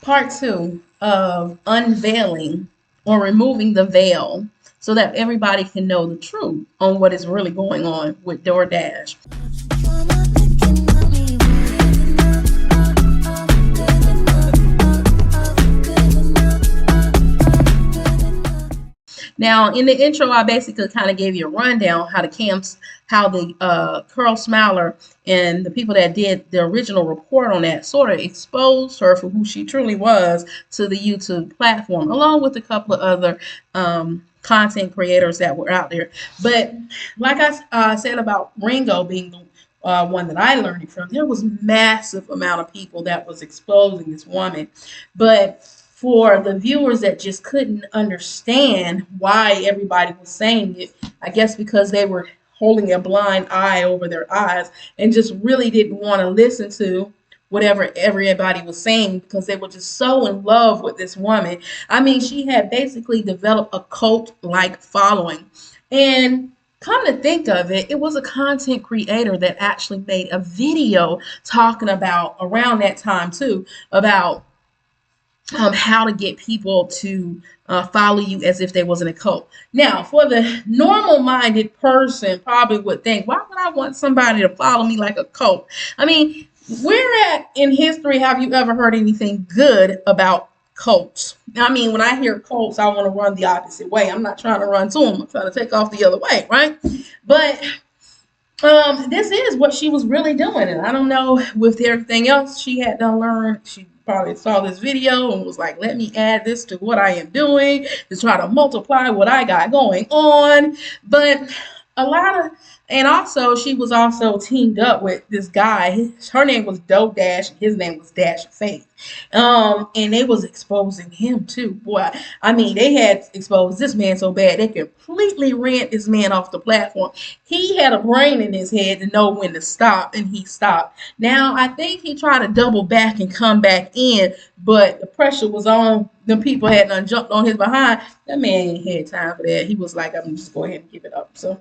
Part two of unveiling or removing the veil so that everybody can know the truth on what is really going on with DoorDash. Now, in the intro, I basically kind of gave you a rundown how the Curl Smiler and the people that did the original report on that sort of exposed her for who she truly was to the YouTube platform, along with a couple of other content creators that were out there. But like I said about Ringo being the one that I learned it from, there was massive amount of people that was exposing this woman. But for the viewers that just couldn't understand why everybody was saying it, I guess because they were holding a blind eye over their eyes and just really didn't want to listen to whatever everybody was saying because they were just so in love with this woman. I mean, she had basically developed a cult-like following. And come to think of it, it was a content creator that actually made a video talking about around that time too, about how to get people to follow you as if they wasn't a cult. Now, for the normal-minded person, probably would think, why would I want somebody to follow me like a cult? I mean, where at in history have you ever heard anything good about cults? I mean, when I hear cults, I want to run the opposite way. I'm not trying to run to them. I'm trying to take off the other way, right? But this is what she was really doing. And I don't know with everything else she had to learn. She probably saw this video and was like, let me add this to what I am doing to try to multiply what I got going on. But a lot of, and also she was also teamed up with this guy. Her name was Doe Dash and his name was Dash of Faith. And they was exposing him too. Boy, I mean, they had exposed this man so bad they completely ran this man off the platform. He had a brain in his head to know when to stop, and he stopped. Now, I think he tried to double back and come back in, but the pressure was on. The people had done jumped on his behind. That man ain't had time for that. He was like, I'm just go ahead and give it up. So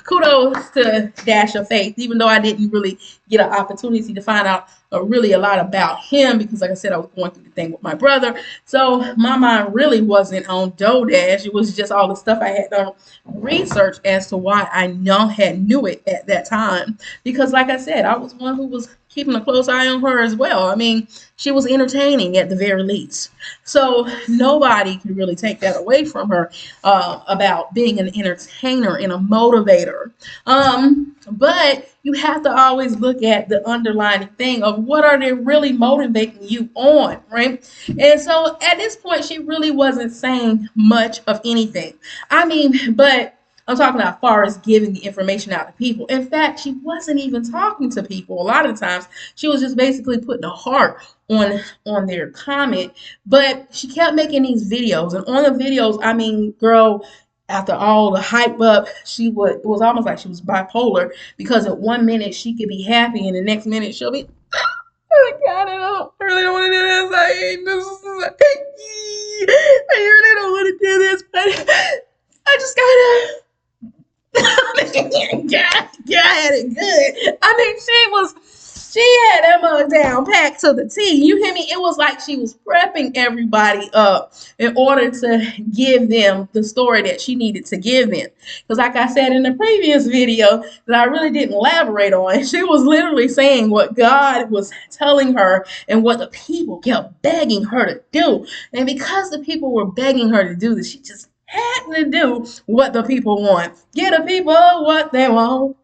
kudos to Dash of Faith, even though I didn't really get an opportunity to find out really a lot about him because, like I said, I was going through the thing with my brother. So my mind really wasn't on DoorDash. It was just all the stuff I had done research as to why I knew it at that time. Because, like I said, I was one who was keeping a close eye on her as well. I mean, she was entertaining at the very least. So nobody can really take that away from her about being an entertainer and a motivator. But you have to always look at the underlying thing of what are they really motivating you on, right? And so at this point, she really wasn't saying much of anything. I mean, but I'm talking about as far as giving the information out to people. In fact, she wasn't even talking to people. A lot of times, she was just basically putting a heart on their comment. But she kept making these videos, and on the videos, I mean, girl, after all the hype up, it was almost like she was bipolar because at one minute she could be happy and the next minute she'll be, oh my God, I really don't want to do this. I hate this. I really don't want to do this, but I just gotta. God had it good. I mean, she had that mug down packed to the T. You hear me? It was like she was prepping everybody up in order to give them the story that she needed to give them. Because like I said in the previous video that I really didn't elaborate on, she was literally saying what God was telling her and what the people kept begging her to do. And because the people were begging her to do this, she just had to do what the people want. Get the people what they want.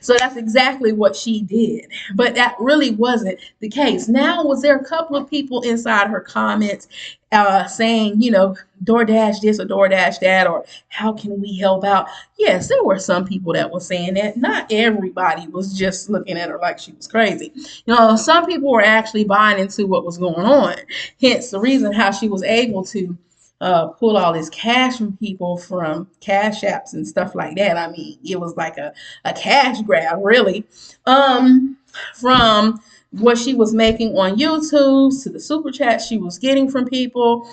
So that's exactly what she did. But that really wasn't the case. Now, was there a couple of people inside her comments saying, you know, DoorDash this or DoorDash that, or how can we help out? Yes, there were some people that were saying that. Not everybody was just looking at her like she was crazy. You know, some people were actually buying into what was going on. Hence the reason how she was able to pull all this cash from people from cash apps and stuff like that. I mean, it was like a cash grab, really. From what she was making on YouTube to the super chat she was getting from people,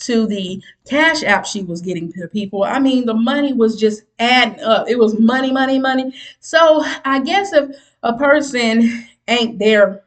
to the cash app she was getting to people. I mean, the money was just adding up. It was money, money, money. So I guess if a person ain't there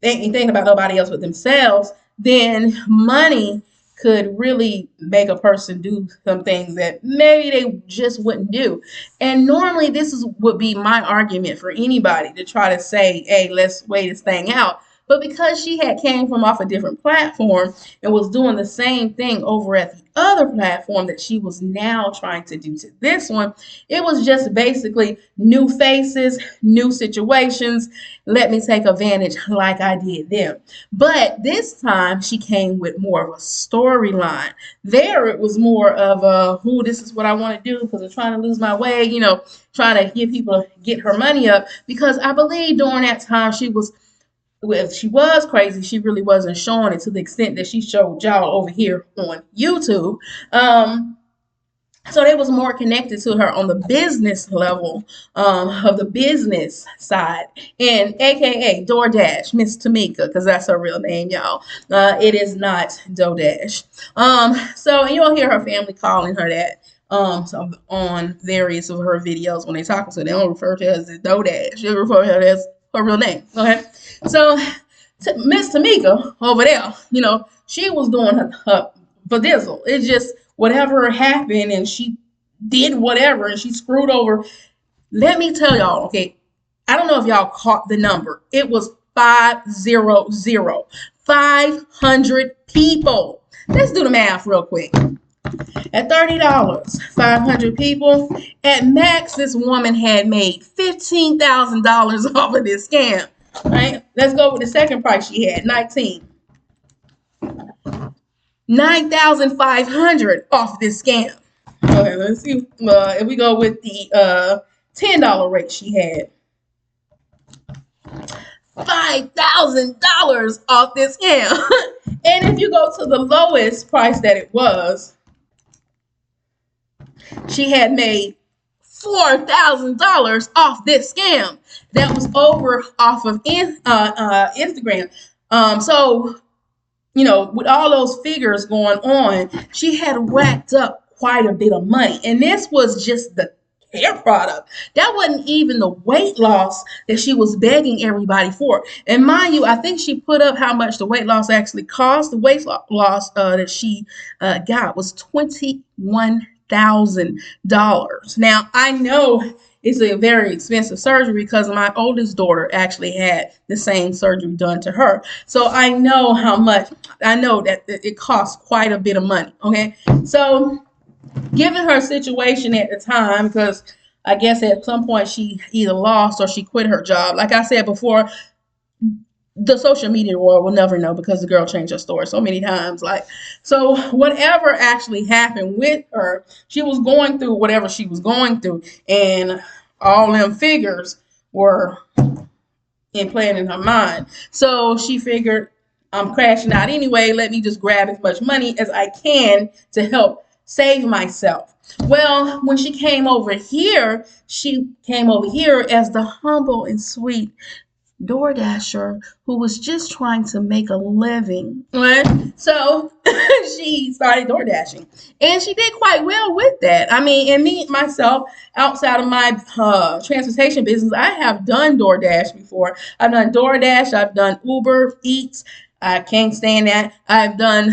they ain't thinking about nobody else but themselves, then money could really make a person do some things that maybe they just wouldn't do. And normally would be my argument for anybody to try to say, hey, let's weigh this thing out. But because she had came from off a different platform and was doing the same thing over at the other platform that she was now trying to do to this one, it was just basically new faces, new situations. Let me take advantage like I did them. But this time she came with more of a storyline. There it was more of a, who, this is what I want to do because I'm trying to lose my way, trying to get people to get her money up. Because I believe during that time if she was crazy, she really wasn't showing it to the extent that she showed y'all over here on YouTube. So they was more connected to her on the business level of the business side. And AKA DoorDash, Miss Tamika, because that's her real name, y'all. It is not DoorDash. So you'll hear her family calling her that. So on various of her videos when they talk to her, they don't refer to her as DoorDash. They refer to her as her real name. Okay. So Miss Tamika over there, she was doing her badizzle. It's just whatever happened and she did whatever and she screwed over. Let me tell y'all, okay, I don't know if y'all caught the number. It was 500. 500 people. Let's do the math real quick. At $30, 500 people. At max, this woman had made $15,000 off of this scam. Right? Let's go with the second price she had, 19. 9,500 off this scam. Okay, let's see. If we go with the $10 rate she had, $5,000 off this scam. And if you go to the lowest price that it was, she had made $4,000 off this scam. That was over off of Instagram. So, with all those figures going on, she had racked up quite a bit of money. And this was just the hair product. That wasn't even the weight loss that she was begging everybody for. And mind you, I think she put up how much the weight loss actually cost. The weight loss that she got was $21,000. Now, I know it's a very expensive surgery because my oldest daughter actually had the same surgery done to her. So I know that it costs quite a bit of money. Okay. So given her situation at the time, because I guess at some point she either lost or she quit her job. Like I said before, the social media world will never know because the girl changed her story so many times. So whatever actually happened with her, she was going through whatever she was going through, and all them figures were implanted in her mind. So she figured, I'm crashing out anyway. Let me just grab as much money as I can to help save myself. Well, when she came over here as the humble and sweet DoorDasher who was just trying to make a living. Right? So she started DoorDashing, and she did quite well with that. I mean, and me myself, outside of my transportation business, I have done DoorDash before. I've done DoorDash. I've done Uber Eats. I can't stand that. I've done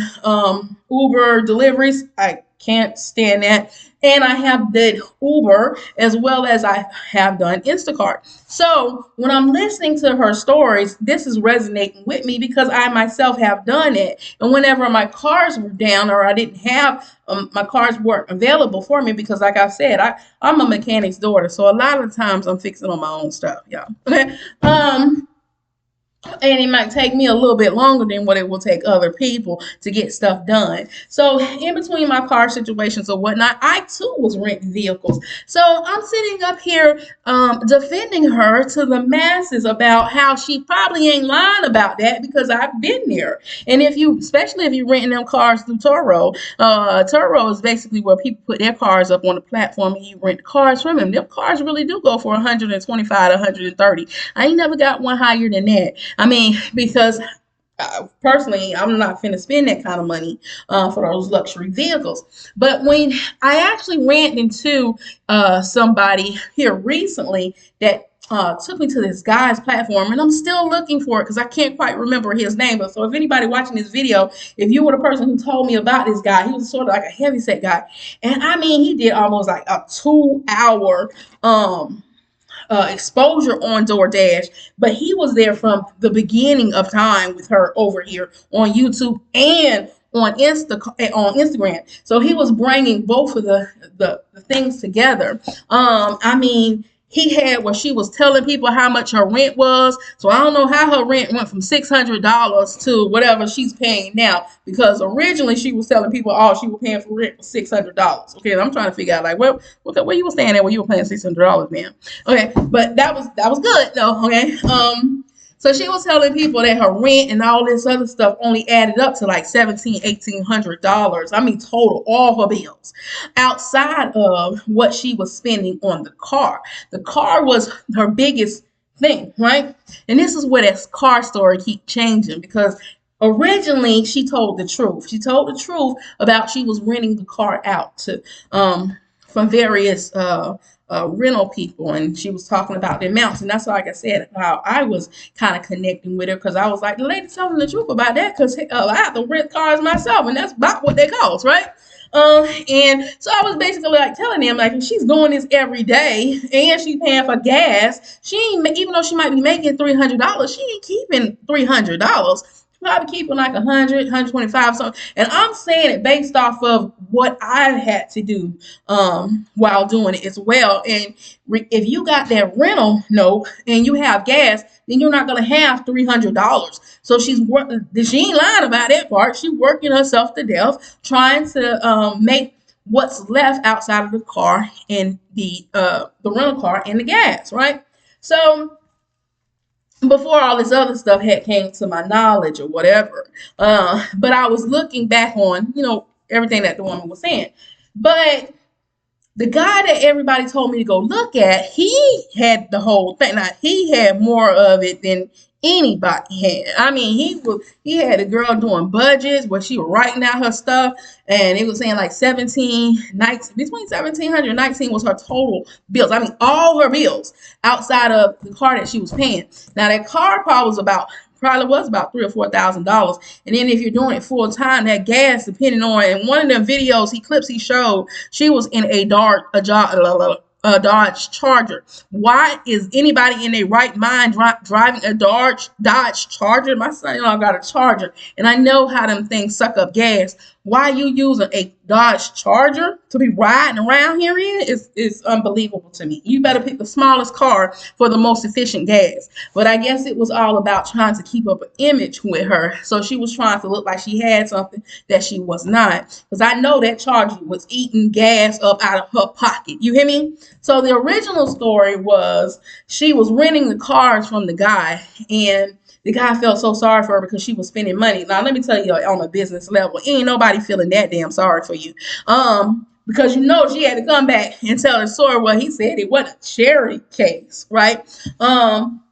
Uber deliveries. I can't stand that. And I have did Uber as well as I have done Instacart. So when I'm listening to her stories, this is resonating with me because I myself have done it. And whenever my cars were down or I didn't have, my cars weren't available for me because like I said, I'm a mechanic's daughter. So a lot of times I'm fixing on my own stuff, y'all. And it might take me a little bit longer than what it will take other people to get stuff done. So in between my car situations or whatnot, I too was renting vehicles. So I'm sitting up here defending her to the masses about how she probably ain't lying about that because I've been there. And especially if you're renting them cars through Turo, Turo is basically where people put their cars up on the platform and you rent cars from them. Them cars really do go for 125 to 130. I ain't never got one higher than that. I mean, because personally, I'm not finna spend that kind of money for those luxury vehicles. But when I actually ran into somebody here recently that took me to this guy's platform, and I'm still looking for it because I can't quite remember his name. But so if anybody watching this video, if you were the person who told me about this guy, he was sort of like a heavyset guy, and I mean he did almost like a 2 hour exposure on DoorDash, but he was there from the beginning of time with her over here on YouTube and on Instagram. So he was bringing both of the things together. I mean, he had where she was telling people how much her rent was. So I don't know how her rent went from $600 to whatever she's paying now, because originally she was telling people all she was paying for rent was $600. Okay, and I'm trying to figure out like where you were staying at when you were paying $600, man. Okay, but that was good though. Okay, so she was telling people that her rent and all this other stuff only added up to like $1,800. I mean, total, all her bills, outside of what she was spending on the car. The car was her biggest thing, right? And this is where that car story keep changing, because originally she told the truth. She told the truth about she was renting the car out to from various rental people, and she was talking about the amounts, and that's like I said how I was kind of connecting with her, because I was like, the lady telling the truth about that, because I have to rent cars myself, and that's about what they cost, right? And so I was basically like telling them, like, if she's doing this every day and she's paying for gas, she ain't, even though she might be making $300, she ain't keeping $300. Probably keeping like 100, 125, so. And I'm saying it based off of what I had to do while doing it as well. And if you got that rental note and you have gas, then you're not gonna have $300. So she ain't lying about that part. She's working herself to death trying to make what's left outside of the car and the rental car and the gas, right? So before all this other stuff had came to my knowledge or whatever. But I was looking back on, everything that the woman was saying. But the guy that everybody told me to go look at, he had the whole thing. Now, he had more of it than anybody had. I mean, he had a girl doing budgets where she was writing out her stuff, and it was saying like 17 nights, between 1,700 and 19 was her total bills. I mean, all her bills outside of the car that she was paying. Now, that car probably was about $3,000 or $4,000, and then if you're doing it full time, that gas, depending on. In one of them videos, clips he showed, she was in a Dodge Charger. Why is anybody in their right mind driving a Dodge Charger? My son-in-law got a Charger, and I know how them things suck up gas. Why you using a Dodge Charger to be riding around here in is unbelievable to me. You better pick the smallest car for the most efficient gas. But I guess it was all about trying to keep up an image with her. So she was trying to look like she had something that she was not. Because I know that Charger was eating gas up out of her pocket. You hear me? So the original story was she was renting the cars from the guy, and the guy felt so sorry for her because she was spending money. Now, let me tell you, on a business level, ain't nobody feeling that damn sorry for you. Because she had to come back and tell the story. Well, he said it wasn't a charity case, right?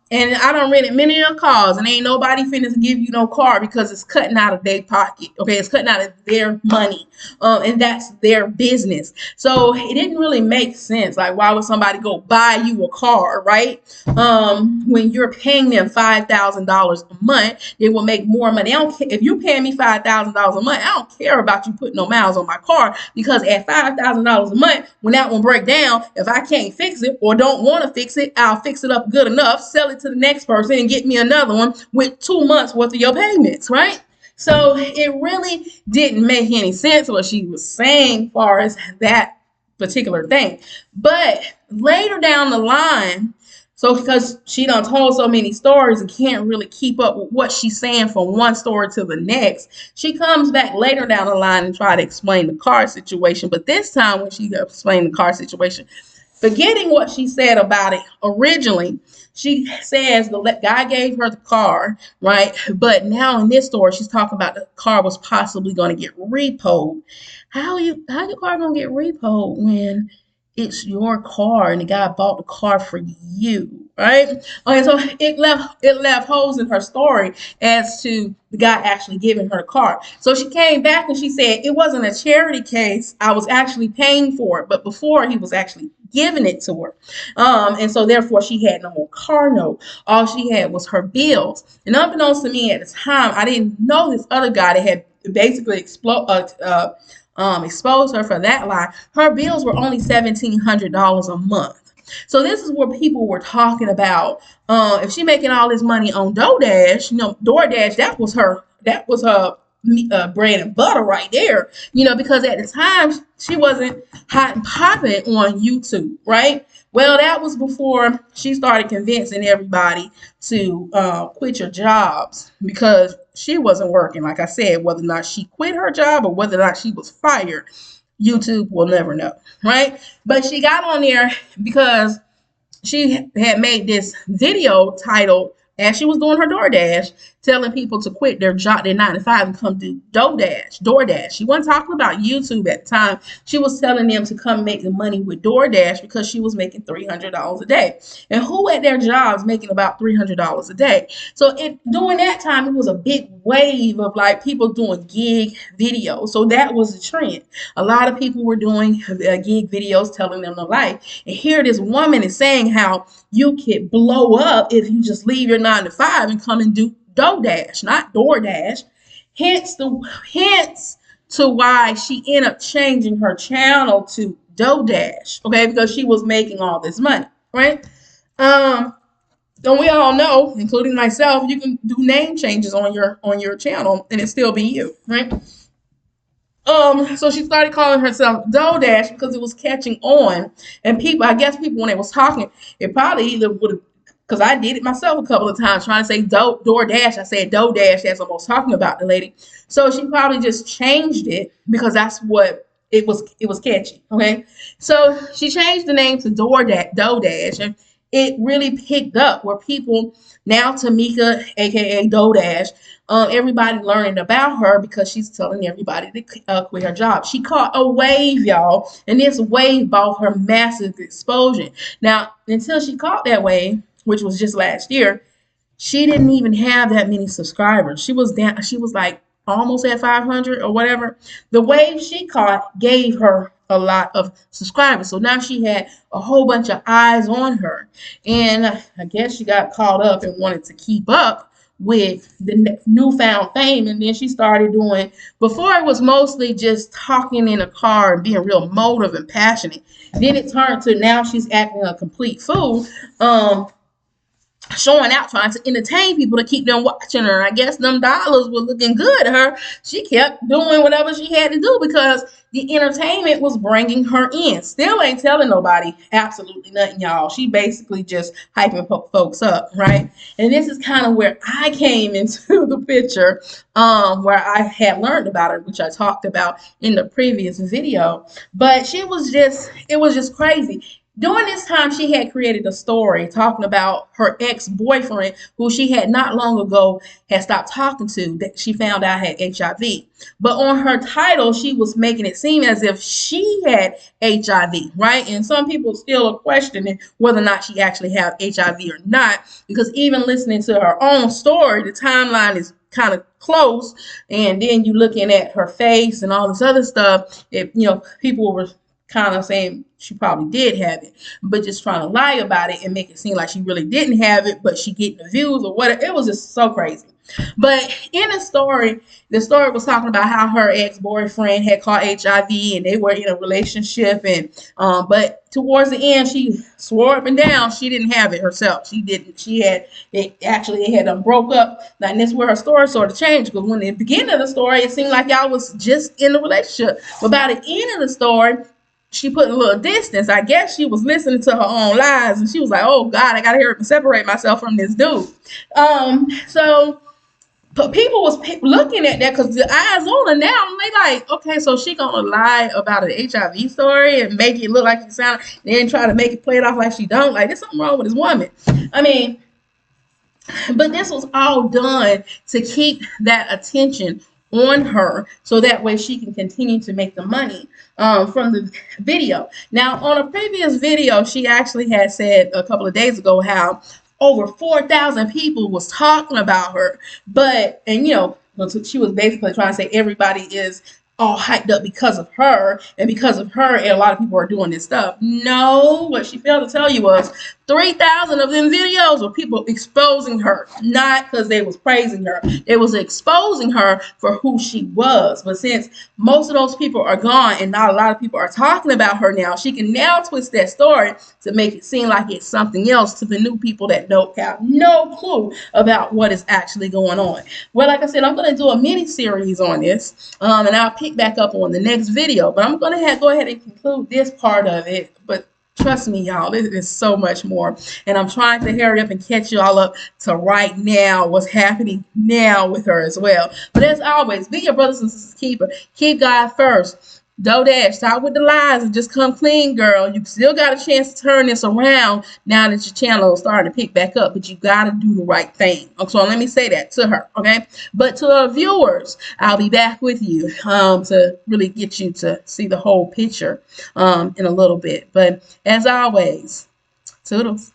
And I done rented many of cars, and ain't nobody finna give you no car because it's cutting out of their pocket. Okay, it's cutting out of their money, and that's their business. So it didn't really make sense. Like, why would somebody go buy you a car, right? When you're paying them $5,000 a month, they will make more money. I don't care if you're paying me $5,000 a month. I don't care about you putting no miles on my car, because at $5,000 a month, when that one break down, if I can't fix it or don't want to fix it, I'll fix it up good enough, sell it to the next person, and get me another one with 2 months worth of your payments, right? So it really didn't make any sense what she was saying as far as that particular thing. But later down the line, so because she done told so many stories and can't really keep up with what she's saying from one story to the next, she comes back later down the line and try to explain the car situation. But this time when she explained the car situation, forgetting what she said about it originally, she says the guy gave her the car, right? But now in this story, she's talking about the car was possibly going to get repoed. How your car going to get repoed when it's your car and the guy bought the car for you, right? Okay, so it left holes in her story as to the guy actually giving her the car. So she came back and she said it wasn't a charity case. I was actually paying for it, but before he was actually giving it to her. And so therefore she had no more car note. All she had was her bills. And unbeknownst to me at the time, I didn't know this other guy that had basically exposed her for that lie. Her bills were only $1,700 a month. So this is where people were talking about if she making all this money on DoorDash, DoorDash, that was her bread and butter right there, because at the time she wasn't hot and popping on YouTube, right? Well, that was before she started convincing everybody to quit your jobs because she wasn't working. Like I said, whether or not she quit her job or whether or not she was fired, YouTube will never know, right? But she got on there because she had made this video titled, as she was doing her DoorDash, telling people to quit their job, their 9 to 5, and come do DoorDash. She wasn't talking about YouTube at the time. She was telling them to come make the money with DoorDash because she was making $300 a day. And who at their jobs making about $300 a day? So during that time, it was a big wave of like people doing gig videos. So that was the trend. A lot of people were doing gig videos telling them the life. And here this woman is saying how you could blow up if you just leave your 9 to 5 and come and do DoorDash, not DoorDash. Hence to why she ended up changing her channel to DoorDash, okay, because she was making all this money, right? And we all know, including myself, you can do name changes on your channel and it still be you, right? So she started calling herself DoorDash because it was catching on, and I guess people when they was talking, it probably either would have, because I did it myself a couple of times trying to say DoorDash. I said DoorDash as I was talking about the lady. So she probably just changed it because that's what it was catchy. Okay. So she changed the name to DoorDash, and it really picked up where people now, Tamika, aka DoorDash, everybody learning about her because she's telling everybody to quit her job. She caught a wave, y'all, and this wave brought her massive exposure. Now, until she caught that wave, which was just last year, she didn't even have that many subscribers. She was down. She was like almost at 500 or whatever. The wave she caught gave her a lot of subscribers. So now she had a whole bunch of eyes on her. And I guess she got caught up and wanted to keep up with the newfound fame. And then she started doing, before it was mostly just talking in a car and being real motive and passionate. Then it turned to now she's acting a complete fool. Showing out, trying to entertain people to keep them watching her. I guess them dollars were looking good to her. She kept doing whatever she had to do because the entertainment was bringing her in. Still ain't telling nobody absolutely nothing, y'all. She basically just hyping folks up, right? And this is kind of where I came into the picture, where I had learned about her, which I talked about in the previous video. But it was just crazy. During this time, she had created a story talking about her ex-boyfriend, who she had not long ago had stopped talking to, that she found out had HIV. But on her title, she was making it seem as if she had HIV, right? And some people still are questioning whether or not she actually had HIV or not, because even listening to her own story, the timeline is kind of close. And then you looking at her face and all this other stuff, people were kind of saying she probably did have it, but just trying to lie about it and make it seem like she really didn't have it, but she getting the views or whatever. It was just so crazy. But in the story was talking about how her ex-boyfriend had caught HIV and they were in a relationship, and but towards the end she swore up and down she didn't have it herself. She didn't. She had it actually. It had broke up. And that's where her story sort of changed, because when the beginning of the story it seemed like y'all was just in a relationship, but by the end of the story she put a little distance. I guess she was listening to her own lies and she was like, oh God, I gotta hear it and separate myself from this dude. But people was looking at that because the eyes on her now, and they like, okay, so she gonna lie about an HIV story and make it look like it sound, then try to make it play it off like she don't. Like, there's something wrong with this woman. I mean, but this was all done to keep that attention on her so that way she can continue to make the money from the video. Now, on a previous video, she actually had said a couple of days ago how over 4,000 people was talking about her, and she was basically trying to say everybody is all hyped up because of her, and because of her, and a lot of people are doing this stuff. No, what she failed to tell you was 3,000 of them videos were people exposing her, not because they was praising her. It was exposing her for who she was. But since most of those people are gone and not a lot of people are talking about her now, she can now twist that story to make it seem like it's something else to the new people that don't have no clue about what is actually going on. Well, like I said, I'm going to do a mini series on this, and I'll pick back up on the next video. But I'm going to go ahead and conclude this part of it. But trust me, y'all, this is so much more. And I'm trying to hurry up and catch you all up to right now, what's happening now with her as well. But as always, be your brothers and sisters keeper. Keep God first. Dash, stop with the lies and just come clean, girl. You still got a chance to turn this around now that your channel is starting to pick back up, but you got to do the right thing. So let me say that to her, okay? But to our viewers, I'll be back with you to really get you to see the whole picture in a little bit. But as always, toodles.